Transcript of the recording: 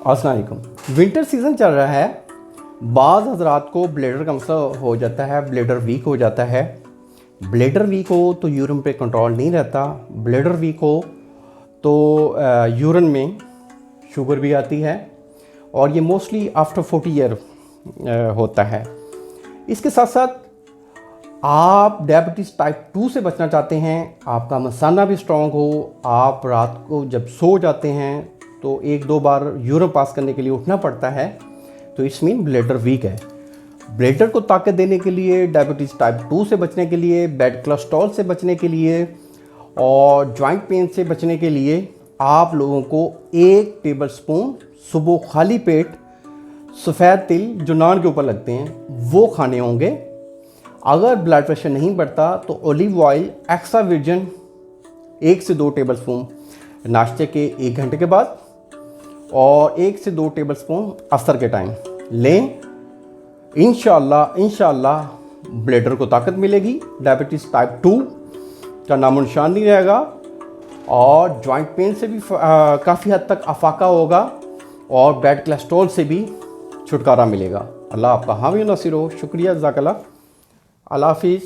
अस्सलाम वालेकुम। Winter season चल रहा है। बाज़ हज़रात को ब्लैडर का मसला हो जाता है, ब्लैडर वीक हो जाता है। ब्लैडर वीक हो तो यूरिन पे कंट्रोल नहीं रहता। ब्लैडर वीक हो तो यूरिन में शुगर भी आती है और ये मोस्टली आफ्टर 40 ईयर होता है। इसके साथ साथ आप डायबिटीज़ टाइप 2 से बचना चाहते हैं, आपका मसाना भी स्ट्रॉन्ग हो, आप रात को जब सो जाते हैं तो एक दो बार यूरिन पास करने के लिए उठना पड़ता है, तो इट्स मीन ब्लैडर वीक है। ब्लैडर को ताकत देने के लिए, डायबिटीज़ टाइप 2 से बचने के लिए, बैड कोलेस्ट्रॉल से बचने के लिए और जॉइंट पेन से बचने के लिए आप लोगों को 1 टेबलस्पून सुबह खाली पेट सफ़ेद तिल जो नान के ऊपर लगते हैं वो खाने होंगे। अगर ब्लड प्रेशर नहीं बढ़ता तो ओलिव ऑयल एक्स्ट्रा वर्जिन 1 से 2 टेबलस्पून नाश्ते के 1 घंटे के बाद और 1 से 2 टेबलस्पून असर के टाइम लें। इंशाअल्लाह ब्लैडर को ताकत मिलेगी, डायबिटीज़ टाइप 2 का नामो निशान नहीं रहेगा और जॉइंट पेन से भी काफ़ी हद तक अफाका होगा और बैड कोलेस्ट्रॉल से भी छुटकारा मिलेगा। अल्लाह आपका हामी नासिर हो। शुक्रिया, जज़ाकल्लाह। अल्लाह हाफिज़।